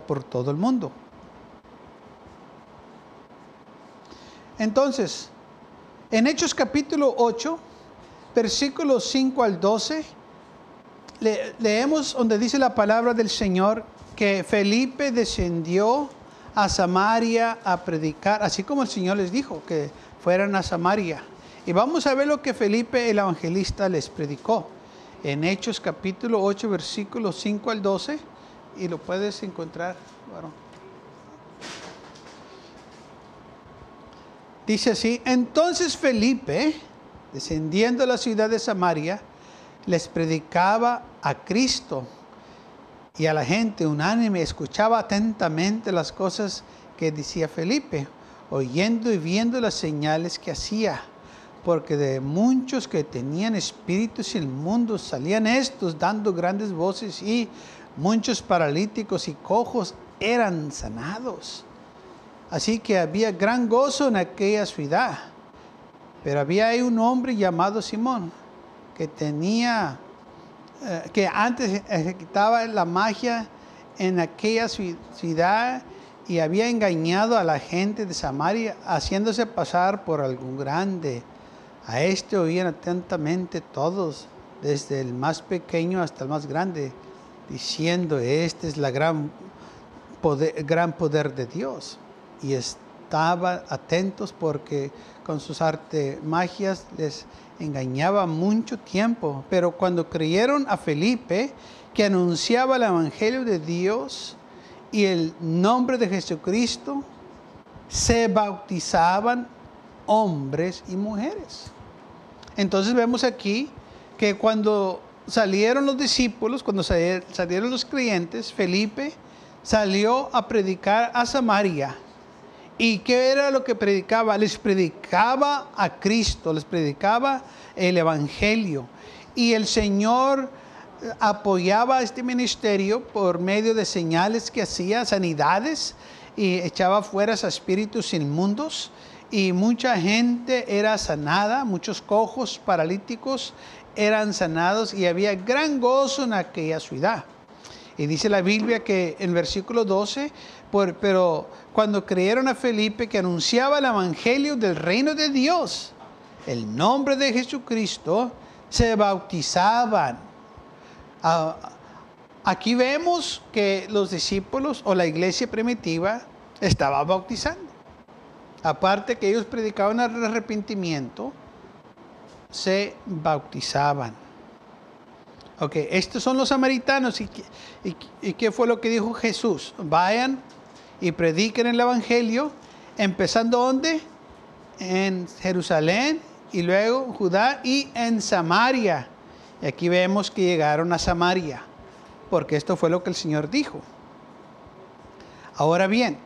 por todo el mundo. Entonces, en Hechos capítulo 8, versículos 5 al 12, leemos donde dice la palabra del Señor que Felipe descendió a Samaria a predicar, así como el Señor les dijo que fueran a Samaria. Y vamos a ver lo que Felipe el evangelista les predicó en Hechos capítulo 8, versículos 5 al 12, y lo puedes encontrar. Bueno. Dice así: entonces Felipe, descendiendo a la ciudad de Samaria, les predicaba a Cristo, y a la gente unánime escuchaba atentamente las cosas que decía Felipe, oyendo y viendo las señales que hacía. Porque de muchos que tenían espíritus inmundos salían estos dando grandes voces, y muchos paralíticos y cojos eran sanados. Así que había gran gozo en aquella ciudad. Pero había ahí un hombre llamado Simón, que antes ejecutaba la magia en aquella ciudad, y había engañado a la gente de Samaria, haciéndose pasar por algún grande. A este oían atentamente todos, desde el más pequeño hasta el más grande, diciendo: este es el gran poder de Dios. Y estaban atentos porque con sus artimagias les engañaba mucho tiempo. Pero cuando creyeron a Felipe, que anunciaba el evangelio de Dios y el nombre de Jesucristo, se bautizaban hombres y mujeres. Entonces vemos aquí que cuando salieron los discípulos, cuando salieron los creyentes, Felipe salió a predicar a Samaria. ¿Y qué era lo que predicaba? Les predicaba a Cristo, les predicaba el evangelio. Y el Señor apoyaba este ministerio por medio de señales que hacía, sanidades, y echaba fuera a espíritus inmundos. Y mucha gente era sanada, muchos cojos, paralíticos eran sanados, y había gran gozo en aquella ciudad. Y dice la Biblia que en versículo 12, pero cuando creyeron a Felipe, que anunciaba el evangelio del reino de Dios, el nombre de Jesucristo, se bautizaban. Aquí vemos que los discípulos o la iglesia primitiva estaba bautizando. Aparte que ellos predicaban el arrepentimiento, se bautizaban. Ok, estos son los samaritanos. ¿Y qué fue lo que dijo Jesús? Vayan y prediquen el evangelio, empezando ¿dónde? En Jerusalén, y luego en Judá y en Samaria. Y aquí vemos que llegaron a Samaria, porque esto fue lo que el Señor dijo. Ahora bien,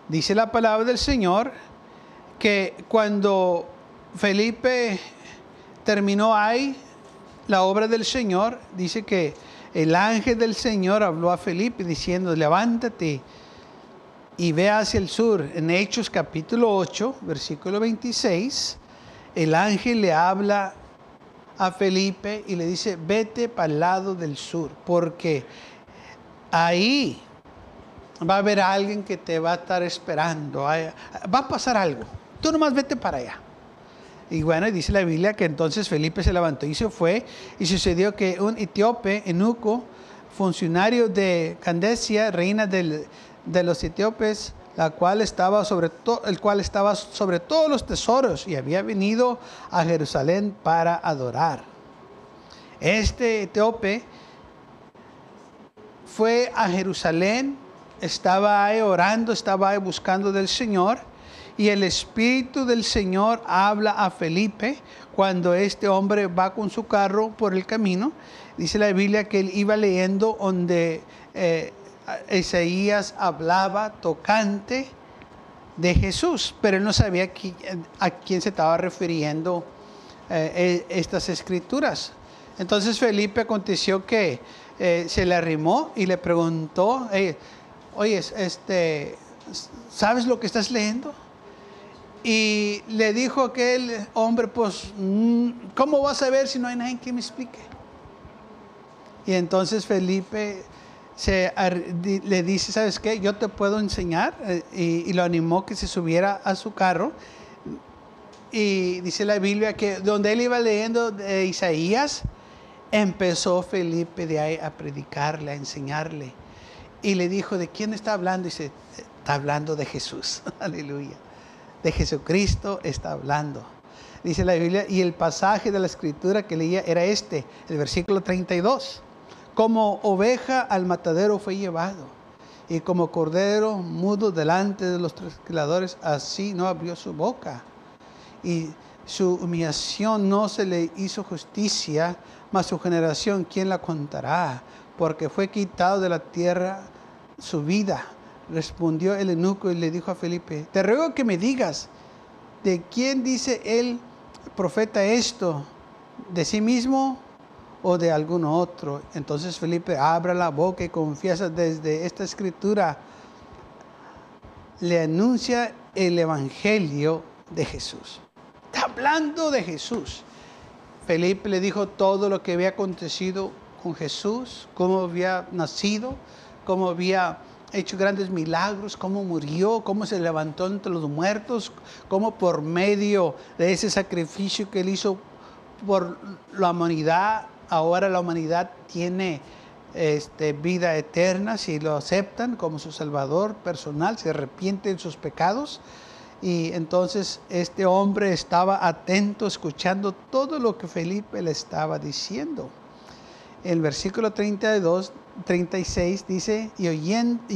dice la palabra del Señor que cuando Felipe terminó ahí la obra del Señor, dice que el ángel del Señor habló a Felipe diciendo: levántate y ve hacia el sur. En Hechos capítulo 8, versículo 26, el ángel le habla a Felipe y le dice: vete para el lado del sur, porque ahí va a haber alguien que te va a estar esperando. Va a pasar algo. Tú nomás vete para allá. Y bueno, dice la Biblia que entonces Felipe se levantó y se fue. Y sucedió que un etíope, eunuco, funcionario de Candace, reina de los etíopes, el cual estaba sobre todos los tesoros, y había venido a Jerusalén para adorar. Este etíope fue a Jerusalén, estaba ahí orando, estaba ahí buscando del Señor. Y el Espíritu del Señor habla a Felipe cuando este hombre va con su carro por el camino. Dice la Biblia que él iba leyendo donde Isaías hablaba tocante de Jesús, pero él no sabía a quién se estaba refiriendo estas escrituras. Entonces Felipe aconteció que se le arrimó y le preguntó: oye, ¿sabes lo que estás leyendo? Y le dijo aquel hombre: pues, ¿cómo vas a ver si no hay nadie que me explique? Y entonces Felipe le dice, ¿sabes qué? Yo te puedo enseñar. Y lo animó que se subiera a su carro. Y dice la Biblia que donde él iba leyendo de Isaías, empezó Felipe de ahí a predicarle, a enseñarle. Y le dijo, ¿de quién está hablando? Dice, está hablando de Jesús. Aleluya. De Jesucristo está hablando. Dice la Biblia, y el pasaje de la Escritura que leía era el versículo 32. Como oveja al matadero fue llevado, y como cordero mudo delante de los trasquiladores, así no abrió su boca. Y su humillación no se le hizo justicia, mas su generación, ¿quién la contará? Porque fue quitado de la tierra su vida. Respondió el eunuco y le dijo a Felipe, te ruego que me digas, ¿de quién dice el profeta esto? ¿De sí mismo o de algún otro? Entonces Felipe abre la boca y confiesa desde esta escritura. Le anuncia el evangelio de Jesús. Está hablando de Jesús. Felipe le dijo todo lo que había acontecido con Jesús, cómo había nacido, cómo había hecho grandes milagros, cómo murió, cómo se levantó entre los muertos, cómo por medio de ese sacrificio que él hizo por la humanidad, ahora la humanidad tiene vida eterna si lo aceptan como su Salvador personal, se arrepienten de sus pecados. Y entonces este hombre estaba atento, escuchando todo lo que Felipe le estaba diciendo. El versículo 36 dice, y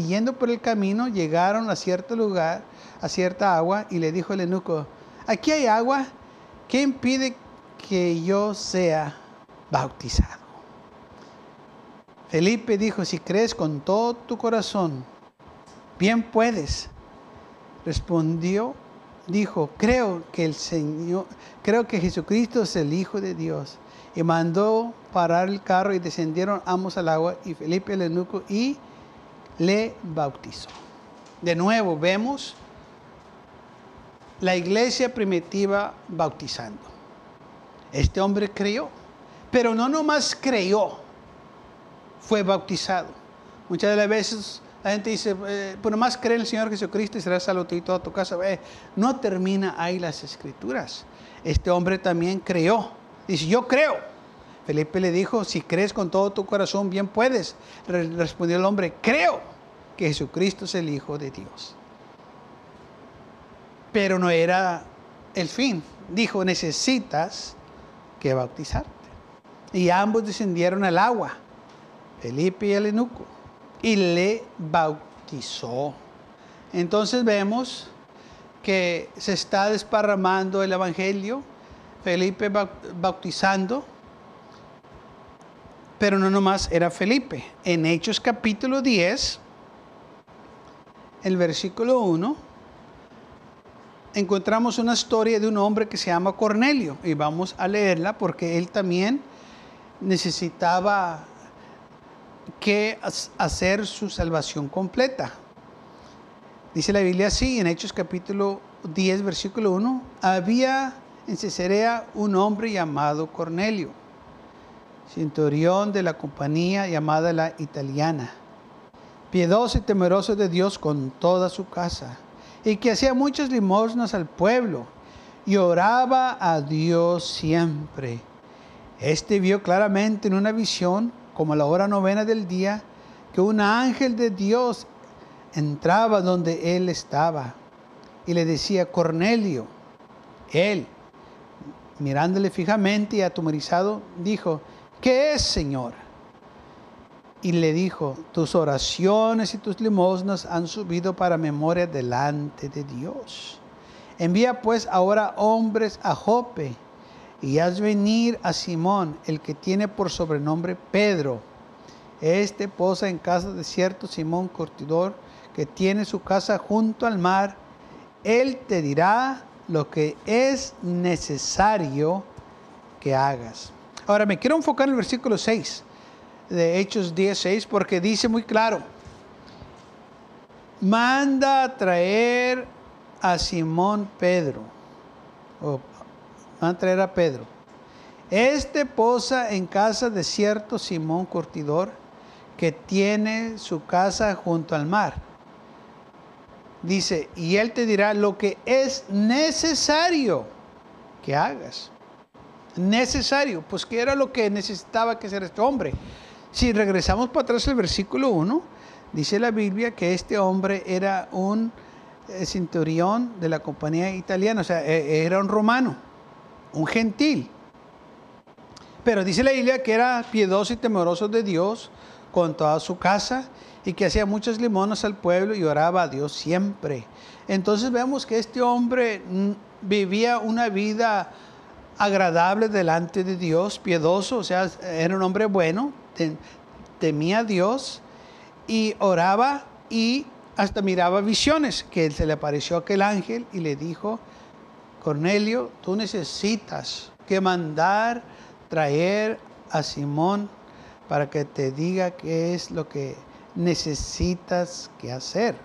yendo por el camino, llegaron a cierto lugar, a cierta agua, y le dijo el eunuco, aquí hay agua, ¿qué impide que yo sea bautizado? Felipe dijo, si crees con todo tu corazón, bien puedes. Dijo, creo que Jesucristo es el Hijo de Dios. Y mandó parar el carro y descendieron ambos al agua, y Felipe el eunuco, y le bautizó. De nuevo vemos la iglesia primitiva bautizando. Este hombre creyó, pero no nomás creyó, fue bautizado. Muchas de las veces la gente dice, pues nomás cree en el Señor Jesucristo y serás salvo tú y toda tu casa. No termina ahí las escrituras. Este hombre también creyó. Dice, yo creo. Felipe le dijo, si crees con todo tu corazón, bien puedes. Respondió el hombre, creo que Jesucristo es el Hijo de Dios. Pero no era el fin. Dijo, necesitas que bautizarte. Y ambos descendieron al agua, Felipe y el eunuco, y le bautizó. Entonces vemos que se está desparramando el evangelio, Felipe bautizando, pero no nomás era Felipe. En Hechos capítulo 10, el versículo 1, encontramos una historia de un hombre que se llama Cornelio, y vamos a leerla porque él también necesitaba que hacer su salvación completa. Dice la Biblia así, en Hechos capítulo 10, versículo 1, había en Cesarea un hombre llamado Cornelio, centurión de la compañía llamada la Italiana, piadoso y temeroso de Dios con toda su casa, y que hacía muchas limosnas al pueblo, y oraba a Dios siempre. Este vio claramente en una visión, como a la hora 9 del día, que un ángel de Dios entraba donde él estaba, y le decía, Cornelio. Él, mirándole fijamente y atemorizado, dijo, ¿qué es, Señor? Y le dijo, tus oraciones y tus limosnas han subido para memoria delante de Dios. Envía pues ahora hombres a Jope, y haz venir a Simón, el que tiene por sobrenombre Pedro. Este posa en casa de cierto Simón curtidor, que tiene su casa junto al mar. Él te dirá lo que es necesario que hagas. Ahora me quiero enfocar en el versículo 6 de Hechos 10:6, porque dice muy claro, manda a traer a Simón Pedro, van a traer a Pedro. Este posa en casa de cierto Simón curtidor, que tiene su casa junto al mar. Dice, y él te dirá lo que es necesario que hagas. Necesario, pues ¿qué era lo que necesitaba que hacer este hombre? Si regresamos para atrás al versículo 1, dice la Biblia que este hombre era un centurión de la compañía italiana, o sea, era un romano, un gentil. Pero dice la Biblia que era piadoso y temeroso de Dios con toda su casa y que hacía muchas limonas al pueblo y oraba a Dios siempre. Entonces vemos que este hombre vivía una vida agradable delante de Dios, piadoso, o sea, era un hombre bueno, temía a Dios y oraba y hasta miraba visiones, que se le apareció aquel ángel y le dijo, Cornelio, tú necesitas que mandar traer a Simón para que te diga qué es lo que necesitas que hacer.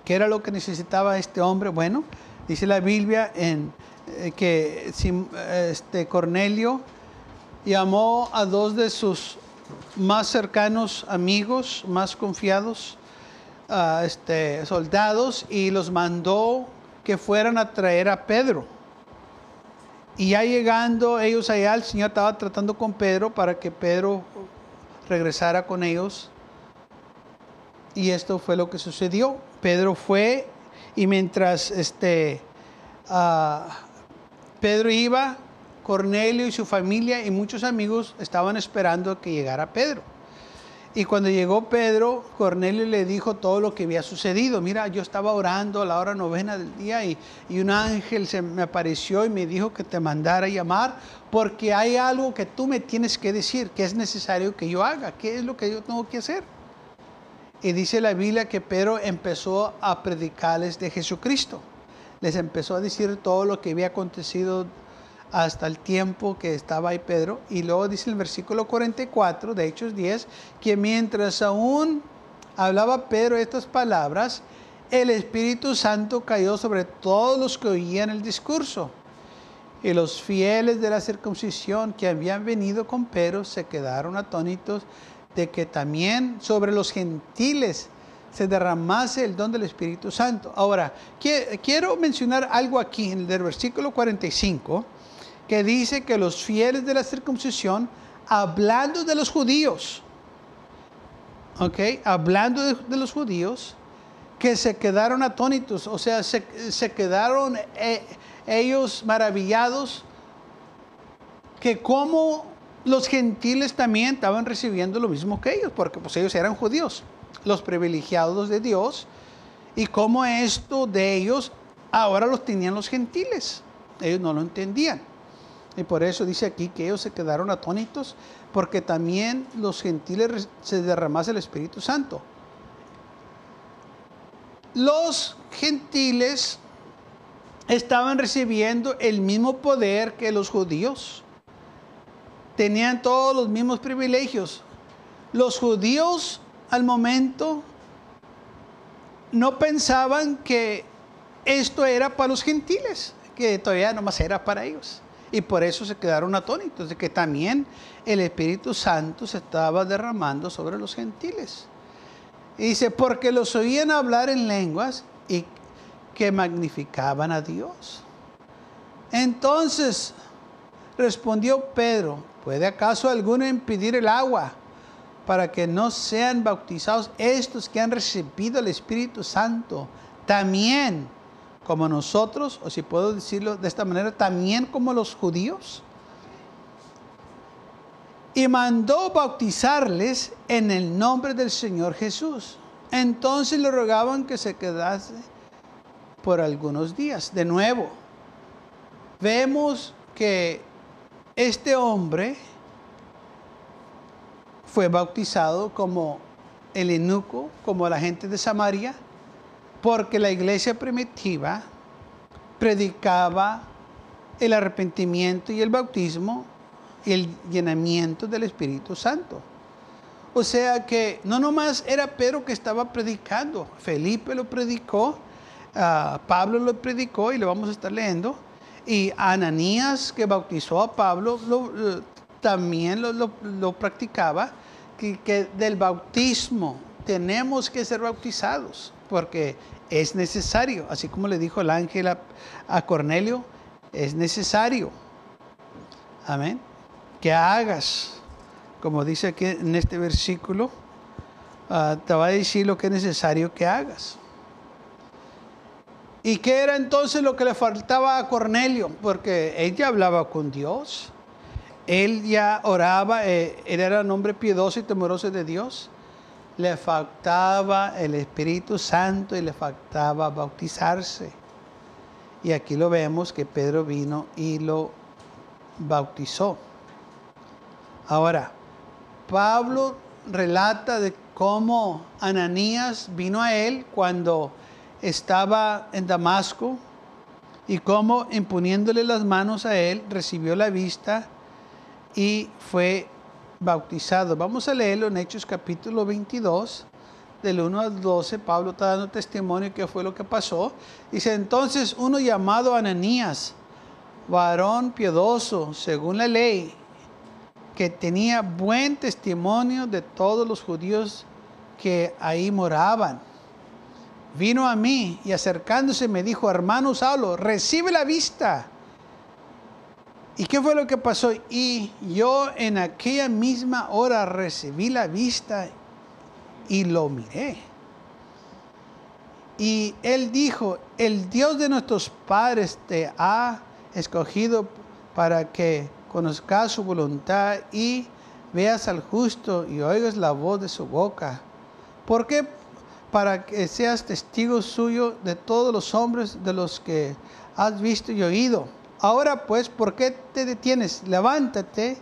¿Qué era lo que necesitaba este hombre? Bueno, dice la Biblia que Cornelio llamó a dos de sus más cercanos amigos, más confiados, soldados, y los mandó que fueran a traer a Pedro. Y ya llegando ellos allá, el Señor estaba tratando con Pedro para que Pedro regresara con ellos. Y esto fue lo que sucedió. Pedro fue y mientras Pedro iba, Cornelio y su familia y muchos amigos estaban esperando que llegara Pedro. Y cuando llegó Pedro, Cornelio le dijo todo lo que había sucedido. Mira, yo estaba orando a la hora novena del día y un ángel se me apareció y me dijo que te mandara a llamar porque hay algo que tú me tienes que decir, que es necesario que yo haga. ¿Qué es lo que yo tengo que hacer? Y dice la Biblia que Pedro empezó a predicarles de Jesucristo. Les empezó a decir todo lo que había acontecido hasta el tiempo que estaba ahí Pedro. Y luego dice el versículo 44 de Hechos 10, que mientras aún hablaba Pedro estas palabras, el Espíritu Santo cayó sobre todos los que oían el discurso. Y los fieles de la circuncisión que habían venido con Pedro se quedaron atónitos de que también sobre los gentiles se derramase el don del Espíritu Santo. Ahora, quiero mencionar algo aquí en el versículo 45, que dice que los fieles de la circuncisión, hablando de los judíos, hablando de los judíos, que se quedaron atónitos, o sea, se quedaron ellos maravillados, que como los gentiles también estaban recibiendo lo mismo que ellos, porque pues ellos eran judíos, los privilegiados de Dios, y como esto de ellos ahora los tenían los gentiles. Ellos no lo entendían. Y por eso dice aquí que ellos se quedaron atónitos, porque también los gentiles se derramase el Espíritu Santo. Los gentiles estaban recibiendo el mismo poder que los judíos. Tenían todos los mismos privilegios. Los judíos al momento no pensaban que esto era para los gentiles, que todavía nomás era para ellos. Y por eso se quedaron atónitos de que también el Espíritu Santo se estaba derramando sobre los gentiles. Y dice, porque los oían hablar en lenguas y que magnificaban a Dios. Entonces respondió Pedro, ¿puede acaso alguno impedir el agua para que no sean bautizados estos que han recibido el Espíritu Santo también como nosotros? O si puedo decirlo de esta manera, también como los judíos. Y mandó bautizarles en el nombre del Señor Jesús. Entonces le rogaban que se quedase por algunos días. De nuevo, vemos que este hombre fue bautizado como el eunuco, como la gente de Samaria, porque la iglesia primitiva predicaba el arrepentimiento y el bautismo y el llenamiento del Espíritu Santo. O sea que no nomás era Pedro que estaba predicando, Felipe lo predicó, Pablo lo predicó y lo vamos a estar leyendo, y Ananías, que bautizó a Pablo, también lo practicaba, que del bautismo tenemos que ser bautizados, porque es necesario, así como le dijo el ángel a Cornelio, es necesario, amén, que hagas, como dice aquí en este versículo, te va a decir lo que es necesario que hagas. ¿Y qué era entonces lo que le faltaba a Cornelio? Porque él ya hablaba con Dios, él ya oraba, él era un hombre piadoso y temeroso de Dios. Le faltaba el Espíritu Santo y le faltaba bautizarse. Y aquí lo vemos que Pedro vino y lo bautizó. Ahora, Pablo relata de cómo Ananías vino a él cuando estaba en Damasco y cómo imponiéndole las manos a él recibió la vista y fue bautizado. Vamos a leerlo en Hechos capítulo 22, del 1 al 12. Pablo está dando testimonio de qué fue lo que pasó. Dice, entonces uno llamado Ananías, varón piadoso según la ley, que tenía buen testimonio de todos los judíos que ahí moraban, vino a mí y acercándose me dijo, hermano Saulo, recibe la vista. ¿Y qué fue lo que pasó? Y yo en aquella misma hora recibí la vista y lo miré. Y él dijo, el Dios de nuestros padres te ha escogido para que conozcas su voluntad y veas al justo y oigas la voz de su boca. ¿Por qué? Para que seas testigo suyo de todos los hombres de los que has visto y oído. Ahora pues, ¿por qué te detienes? Levántate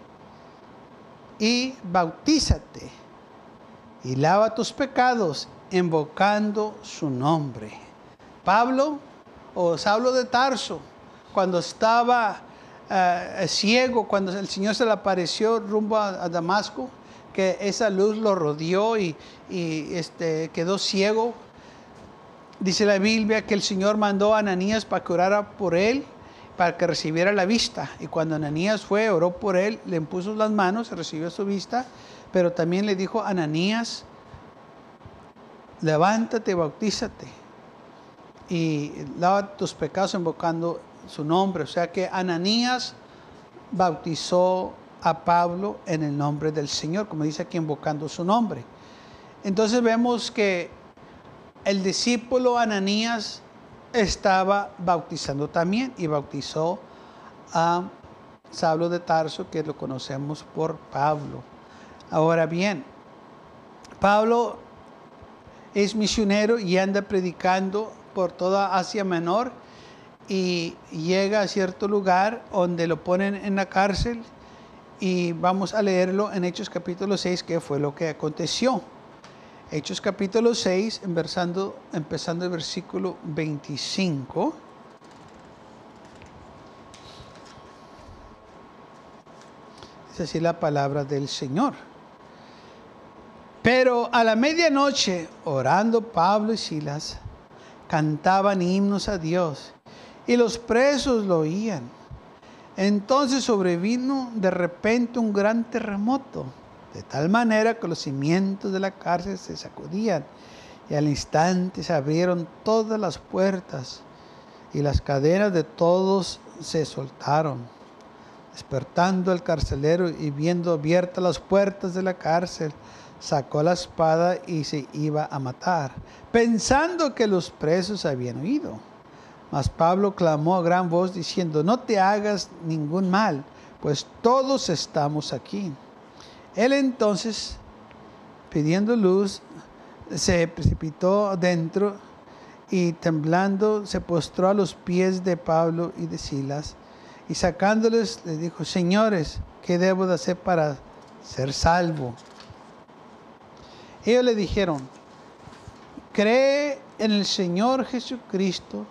y bautízate y lava tus pecados invocando su nombre. Pablo o Saulo de Tarso, cuando estaba ciego, cuando el Señor se le apareció rumbo a Damasco, que esa luz lo rodeó y quedó ciego. Dice la Biblia que el Señor mandó a Ananías para que orara por él, para que recibiera la vista. Y cuando Ananías fue, oró por él, le impuso las manos, recibió su vista, pero también le dijo a Ananías, levántate, bautízate y lava tus pecados invocando su nombre. O sea que Ananías bautizó a Pablo en el nombre del Señor, como dice aquí, invocando su nombre. Entonces vemos que el discípulo Ananías estaba bautizando también y bautizó a Saulo de Tarso, que lo conocemos por Pablo. Ahora bien, Pablo es misionero y anda predicando por toda Asia Menor y llega a cierto lugar donde lo ponen en la cárcel y vamos a leerlo en Hechos capítulo 6, que fue lo que aconteció. Hechos capítulo 6, empezando el versículo 25. Es así la palabra del Señor. Pero a la medianoche, orando Pablo y Silas, cantaban himnos a Dios y los presos lo oían. Entonces sobrevino de repente un gran terremoto, de tal manera que los cimientos de la cárcel se sacudían y al instante se abrieron todas las puertas y las cadenas de todos se soltaron. Despertando el carcelero y viendo abiertas las puertas de la cárcel, sacó la espada y se iba a matar, pensando que los presos habían huido. Mas Pablo clamó a gran voz diciendo, no te hagas ningún mal, pues todos estamos aquí. Él entonces, pidiendo luz, se precipitó dentro y temblando se postró a los pies de Pablo y de Silas y sacándoles les dijo, señores, ¿qué debo de hacer para ser salvo? Ellos le dijeron, cree en el Señor Jesucristo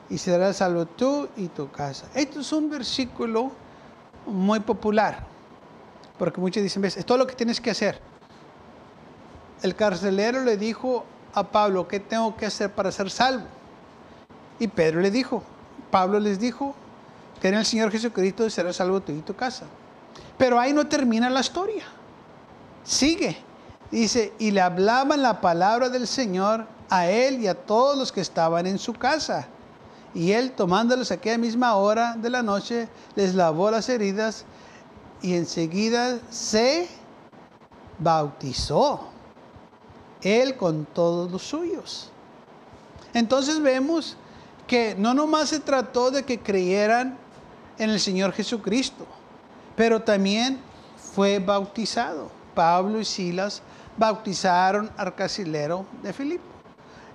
y serás salvo tú y tu casa. Esto es un versículo muy popular, porque muchos dicen, ves, es todo lo que tienes que hacer. El carcelero le dijo a Pablo, ¿qué tengo que hacer para ser salvo? Y Pedro le dijo, Pablo les dijo, cree en el Señor Jesucristo y serás salvo tú y tu casa. Pero ahí no termina la historia. Sigue. Dice, y le hablaban la palabra del Señor a él y a todos los que estaban en su casa. Y él, tomándolos a aquella misma hora de la noche, les lavó las heridas y enseguida se bautizó, él con todos los suyos. Entonces vemos que no nomás se trató de que creyeran en el Señor Jesucristo, pero también fue bautizado. Pablo y Silas bautizaron al carcelero de Filipo.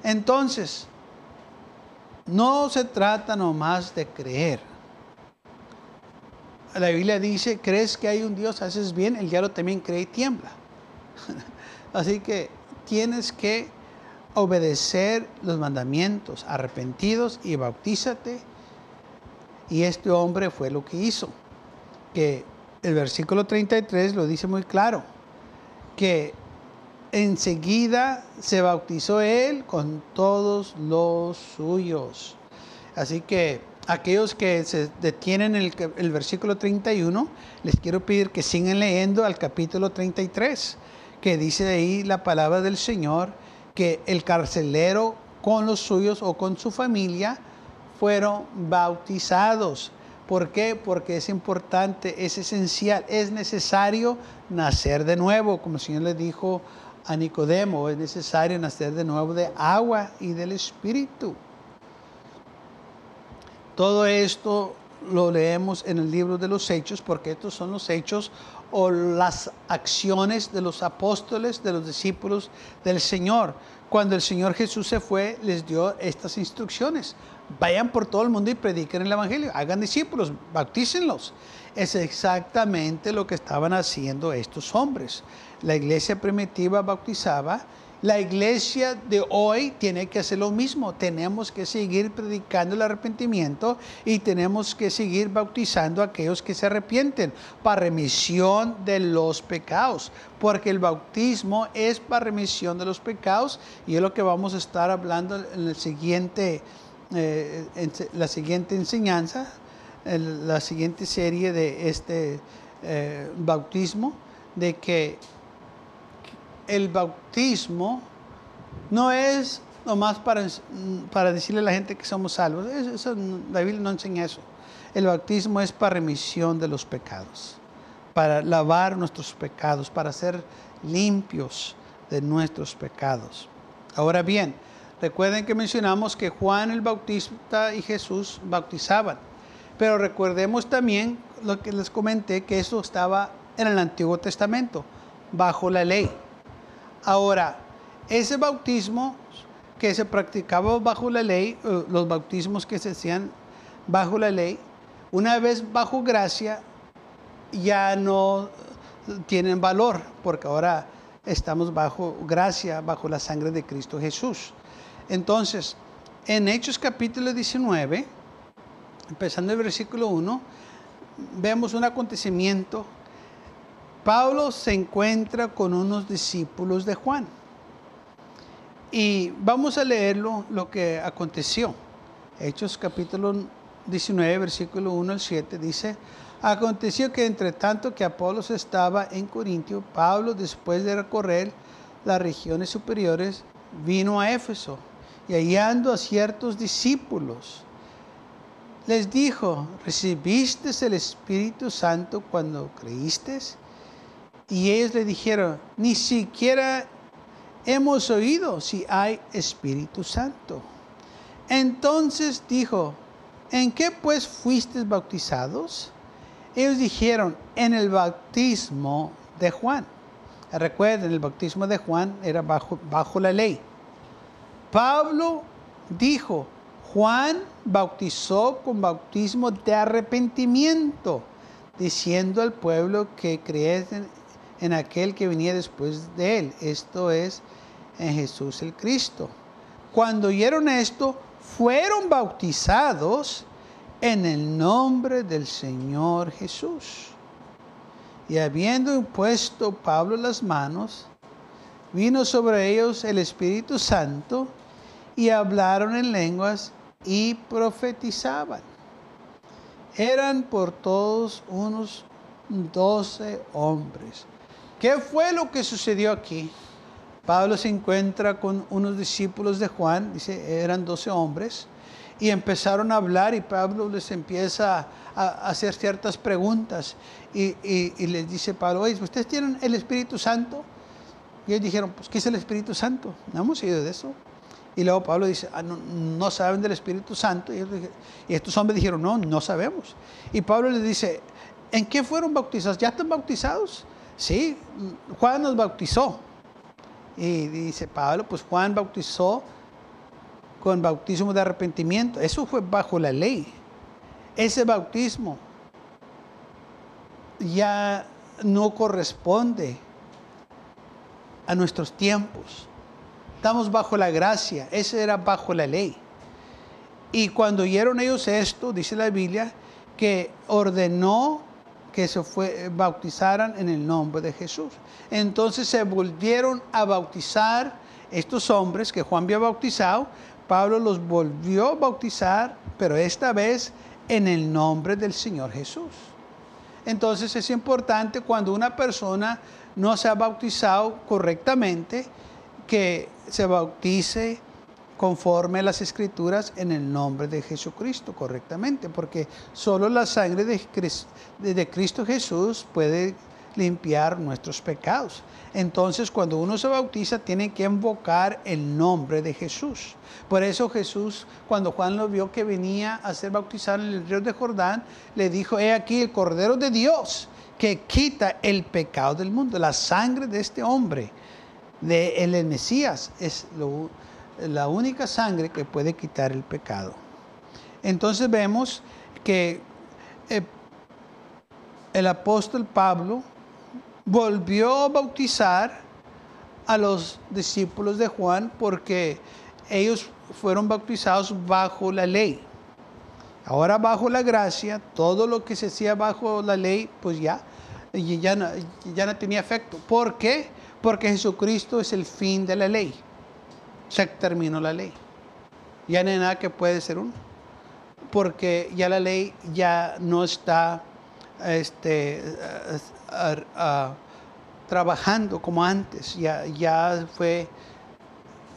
Entonces, no se trata nomás de creer. La Biblia dice, crees que hay un Dios, haces bien, el diablo también cree y tiembla. Así que tienes que obedecer los mandamientos, arrepentidos y bautízate. Y este hombre fue lo que hizo. Que el versículo 33 lo dice muy claro, que enseguida se bautizó él con todos los suyos. Así que aquellos que se detienen en el versículo 31, les quiero pedir que sigan leyendo al capítulo 33, que dice ahí la palabra del Señor, que el carcelero con los suyos o con su familia fueron bautizados. ¿Por qué? Porque es importante, es esencial, es necesario nacer de nuevo, como el Señor le dijo a Nicodemo, es necesario nacer de nuevo de agua y del Espíritu. Todo esto lo leemos en el libro de los Hechos, porque estos son los hechos o las acciones de los apóstoles, de los discípulos del Señor. Cuando el Señor Jesús se fue, les dio estas instrucciones. Vayan por todo el mundo y prediquen el Evangelio. Hagan discípulos, bautícenlos. Es exactamente lo que estaban haciendo estos hombres. La iglesia primitiva bautizaba. La iglesia de hoy tiene que hacer lo mismo. Tenemos que seguir predicando el arrepentimiento y tenemos que seguir bautizando a aquellos que se arrepienten para remisión de los pecados. Porque el bautismo es para remisión de los pecados y es lo que vamos a estar hablando en el siguiente, la siguiente enseñanza, la siguiente serie de este bautismo, de que el bautismo no es nomás para decirle a la gente que somos salvos. La Biblia no enseña eso. El bautismo es para remisión de los pecados, para lavar nuestros pecados, para ser limpios de nuestros pecados. Ahora bien, recuerden que mencionamos que Juan el Bautista y Jesús bautizaban, pero recordemos también lo que les comenté, que eso estaba en el Antiguo Testamento, bajo la ley. Ahora, ese bautismo que se practicaba bajo la ley, los bautismos que se hacían bajo la ley, una vez bajo gracia, ya no tienen valor, porque ahora estamos bajo gracia, bajo la sangre de Cristo Jesús. Entonces, en Hechos capítulo 19, empezando el versículo 1, vemos un acontecimiento. Pablo se encuentra con unos discípulos de Juan. Y vamos a leerlo lo que aconteció. Hechos capítulo 19, versículo 1 al 7, dice: aconteció que entre tanto que Apolos estaba en Corintio, Pablo, después de recorrer las regiones superiores, vino a Éfeso, y hallando a ciertos discípulos, les dijo: ¿recibiste el Espíritu Santo cuando creíste? Y ellos le dijeron: ni siquiera hemos oído si hay Espíritu Santo. Entonces dijo: ¿en qué pues fuisteis bautizados? Ellos dijeron: en el bautismo de Juan. Recuerden, el bautismo de Juan era bajo la ley. Pablo dijo: Juan bautizó con bautismo de arrepentimiento, diciendo al pueblo que creyese en aquel que venía después de él, esto es, en Jesús el Cristo. Cuando oyeron esto, fueron bautizados en el nombre del Señor Jesús. Y habiendo impuesto Pablo las manos, vino sobre ellos el Espíritu Santo, y hablaron en lenguas y profetizaban. Eran por todos unos 12 hombres. ¿Qué fue lo que sucedió aquí? Pablo se encuentra con unos discípulos de Juan, dice, eran 12 hombres, y empezaron a hablar y Pablo les empieza a hacer ciertas preguntas y les dice Pablo, oye, ¿ustedes tienen el Espíritu Santo? Y ellos dijeron, pues, ¿qué es el Espíritu Santo? No hemos oído de eso. Y luego Pablo dice, no saben del Espíritu Santo. Y estos hombres dijeron, no sabemos. Y Pablo les dice, ¿en qué fueron bautizados? ¿Ya están bautizados? Sí, Juan nos bautizó. Y dice Pablo, pues Juan bautizó con bautismo de arrepentimiento. Eso fue bajo la ley. Ese bautismo ya no corresponde a nuestros tiempos. Estamos bajo la gracia. Ese era bajo la ley. Y cuando oyeron ellos esto, dice la Biblia, que ordenó que se bautizaran en el nombre de Jesús. Entonces se volvieron a bautizar estos hombres que Juan había bautizado. Pablo los volvió a bautizar, pero esta vez en el nombre del Señor Jesús. Entonces es importante cuando una persona no se ha bautizado correctamente, que se bautice conforme a las Escrituras en el nombre de Jesucristo correctamente, porque solo la sangre de Cristo Jesús puede limpiar nuestros pecados. Entonces, cuando uno se bautiza, tiene que invocar el nombre de Jesús. Por eso Jesús, cuando Juan lo vio que venía a ser bautizado en el río de Jordán, le dijo, he aquí el Cordero de Dios que quita el pecado del mundo. La sangre de este hombre, de el Mesías, es la única sangre que puede quitar el pecado. Entonces vemos que el apóstol Pablo volvió a bautizar a los discípulos de Juan porque ellos fueron bautizados bajo la ley. Ahora bajo la gracia, todo lo que se hacía bajo la ley, pues ya no tenía efecto. ¿Por qué? Porque Jesucristo es el fin de la ley. Se terminó la ley. Ya no hay nada que puede ser uno. Porque ya la ley ya no está trabajando como antes. Ya fue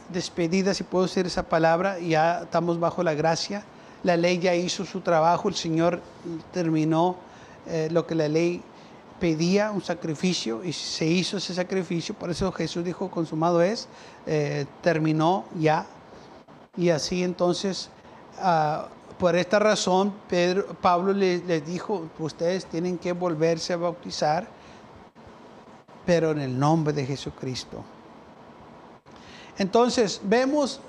despedida, si puedo decir esa palabra. Ya estamos bajo la gracia. La ley ya hizo su trabajo. El Señor terminó lo que la ley pedía, un sacrificio, y se hizo ese sacrificio. Por eso Jesús dijo, consumado es, terminó ya. Y así entonces, por esta razón, Pablo les dijo, ustedes tienen que volverse a bautizar, pero en el nombre de Jesucristo. Entonces, vemos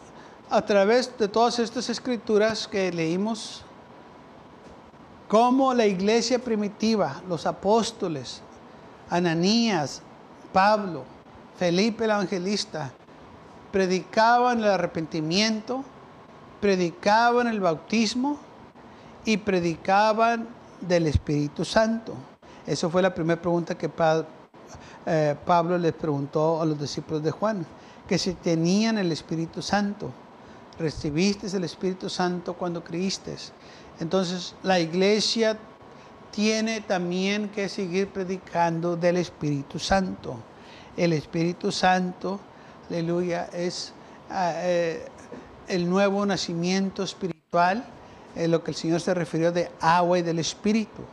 a través de todas estas escrituras que leímos, cómo la iglesia primitiva, los apóstoles, Ananías, Pablo, Felipe el evangelista, predicaban el arrepentimiento, predicaban el bautismo y predicaban del Espíritu Santo. Esa fue la primera pregunta que Pablo les preguntó a los discípulos de Juan, que si tenían el Espíritu Santo. ¿Recibiste el Espíritu Santo cuando creíste? Entonces la iglesia tiene también que seguir predicando del Espíritu Santo. El Espíritu Santo, aleluya, es el nuevo nacimiento espiritual, lo que el Señor se refirió de agua y del Espíritu.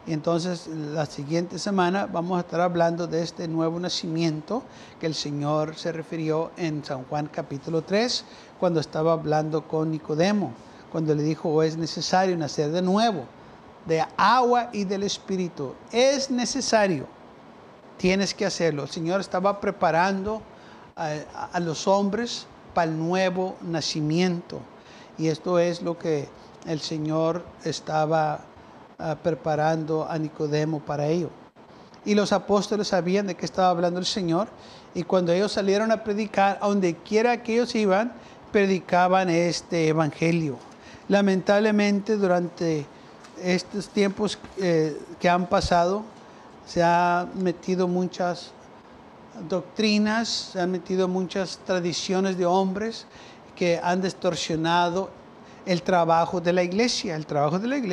Y entonces la siguiente semana vamos a estar hablando de este nuevo nacimiento que el Señor se refirió en San Juan capítulo 3, cuando estaba hablando con Nicodemo, cuando le dijo, es necesario nacer de nuevo, de agua y del Espíritu. Es necesario, tienes que hacerlo. El Señor estaba preparando a los hombres para el nuevo nacimiento. Y esto es lo que el Señor estaba preparando a Nicodemo para ello. Y los apóstoles sabían de qué estaba hablando el Señor, y cuando ellos salieron a predicar, a donde quiera que ellos iban, predicaban este evangelio. Lamentablemente, durante estos tiempos que han pasado, se han metido muchas doctrinas, se han metido muchas tradiciones de hombres que han distorsionado el trabajo de la iglesia. El trabajo de la iglesia